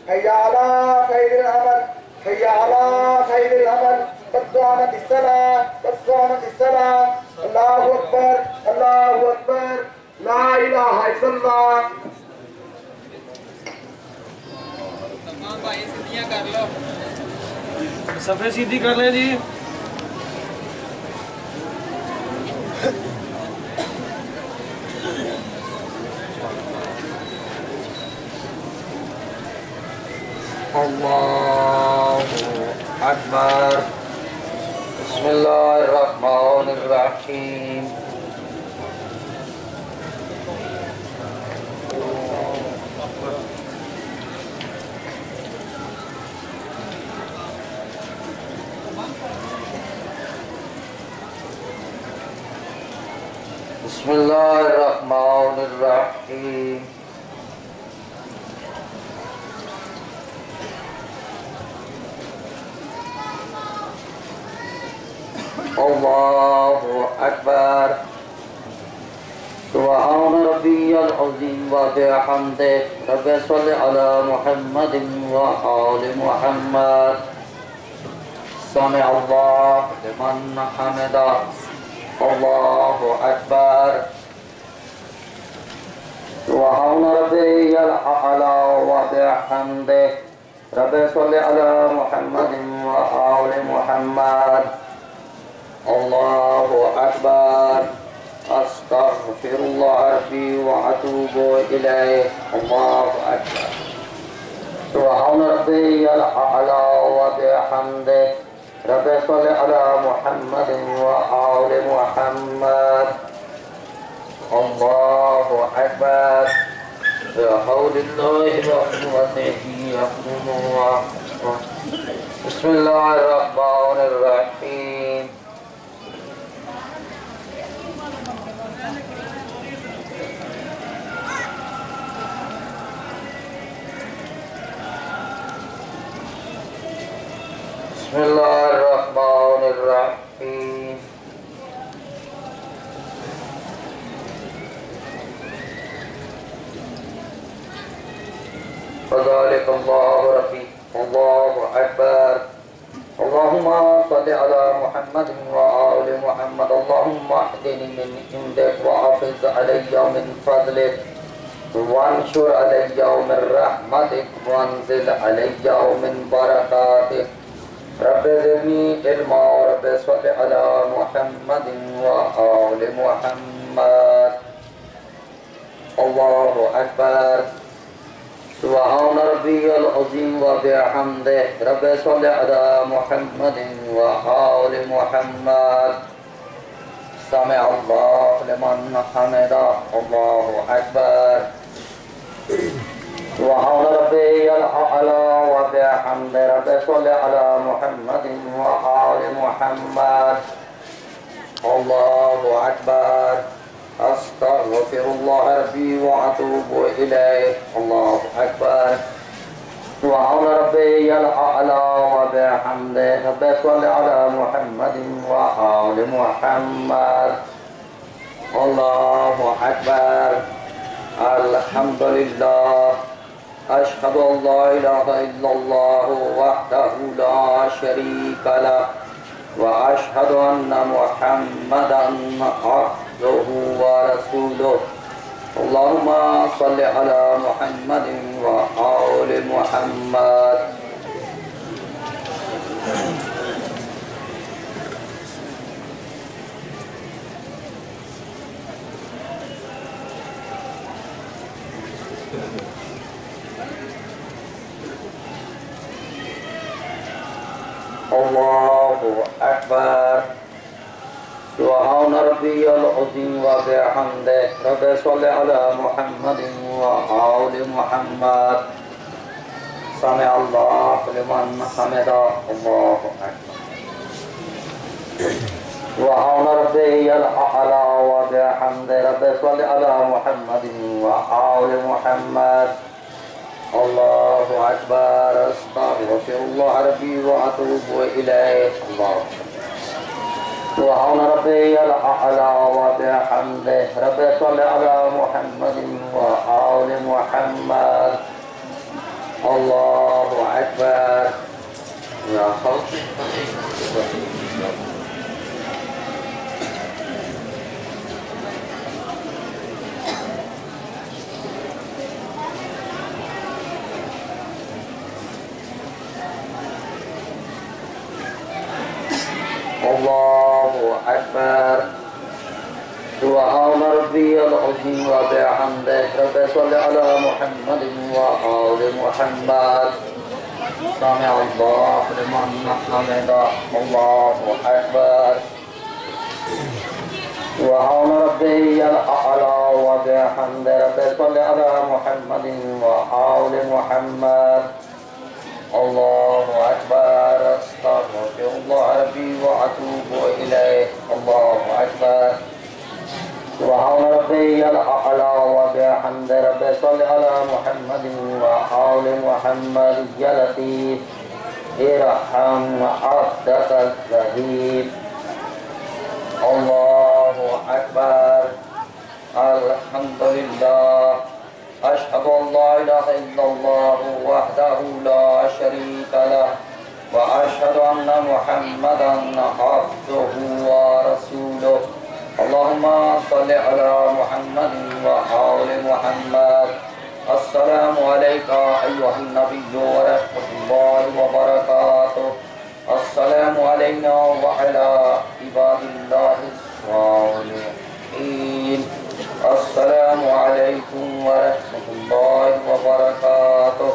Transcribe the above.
حي على خير العمل حي على خير العمل قد قامت الصلاة قد قامت الصلاة الله أكبر الله أكبر لا إله إلا الله सफेद सीधी कर ले जी। अल्लाहु अकबर बिस्मिल्लाहिर रहमानिर रहीम बिस्मिल्लाहिर रहमानिर रहीम अल्लाहु अकबर सुब्हान रब्बियल अज़ीम व बिहम्दिही रब्बि सल्लि अला मुहम्मदिन व आलि मुहम्मद समी अल्लाहु लिमन हमिदा अल्लाहु अकबर सुब्हान रब्बियल अअला व बिहम्दिही रब्बि सल्लि अला मुहम्मदिन व आलि मुहम्मद अल्लाहु अकबर अस्तगफिरुल्लाह रब्बी व अतूबु इलैहि अल्लाहु अकबर सुब्हान रब्बियल अअला व बिहम्दिही रब्बि सल्लि अला मुहम्मदिन व आलि मुहम्मद अल्लाहु अकबर बिहौलिल्लाहि व कुव्वतिही बिस्मिल्लाहिर रहमानिर रहीम बिस्मिल्लाहिर्रहमानिर्रहीम फ़ज़ालिकल्लाहु रब्बी अल्लाहु अकबर अल्लाहुम्मा सल्लि अला मुहम्मदिन व आलि मुहम्मद अल्लाहुम्मा अहदिनी मिन इंदिक व अफ़िज़ अलय्या मिन फ़ज़लिक वंशुर अलय्या मिन रहमतिक वंज़िल अलय्या मिन बरकातिक रब्बि ज़िदनी इल्मा रब्बि सल्लि अला मुहम्मदिन व आलि मुहम्मद अल्लाहु अकबर सुब्हान रब्बियल अज़ीम व बिहम्दिही रब्बि सल्लि अला मुहम्मदिन व आलि मुहम्मद समी अल्लाहु लिमन हमिदा अल्लाहु अकबर सुब्हान रब्बियल अअला व बिहम्दिही रब्बि सल्लि अला मुहम्मदिन व आलि मुहम्मद अल्लाहु अकबर अस्तगफिरुल्लाह रब्बी व अतूबु इलैहि अल्लाहु अकबर सुब्हान रब्बियल अअला व बिहम्दिही रब्बि सल्लि अला मुहम्मदिन व आलि मुहम्मद अल्लाहु अकबर अल्हम्दुलिल्लाह अशहदु अन ला इलाहा इल्लल्लाह वहदहु ला शरीका लह व अशहदु अन्ना मुहम्मदन अब्दुहु व रसूलुहु अल्लाहुम्मा सल्लि अला मुहम्मदिन व आलि मुहम्मद अल्लाहु अकबर सुब्हान रब्बियल अज़ीम व बिहम्दिही रब्बि सल्लि अला मुहम्मदिन व आलि मुहम्मद समी अल्लाहु लिमन हमिदा अल्लाहु अकबर सुब्हान रब्बियल अअला व बिहम्दिही रब्बि सल्लि अला मुहम्मदिन व आलि मुहम्मद अल्लाहु अकबर अस्तगफिरुल्लाह रब्बी व अतूबु इलैहि अल्लाहु सुब्हान रब्बियल अअला व बिहम्दिही रब्बि सल्लि अला मुहम्मदिन व आलि मुहम्मद الله أكبر يا خلق الله أكبر سبحان ربي العظيم وبحمده رب صل على محمد وآل محمد سمع الله لمن حمده الله أكبر سبحان ربي الأعلى وبحمده رب صل على محمد وآل محمد الله أكبر أستغفر الله ربي وأتوب إليه الله أكبر سبحان ربي الأعلى وبحمده رب صل على محمد وآل محمد يا لطيف ارحم عبدك الذليل الله أكبر الحمد لله أشهد أن لا إله إلا الله وحده لا شريك له وأشهد أن محمدا عبده ورسوله اللهم صل على محمد وآل محمد السلام عليك أيها النبي ورحمة الله وبركاته السلام علينا وعلى عباد الله الصالحين السلام عليكم ورحمة الله وبركاته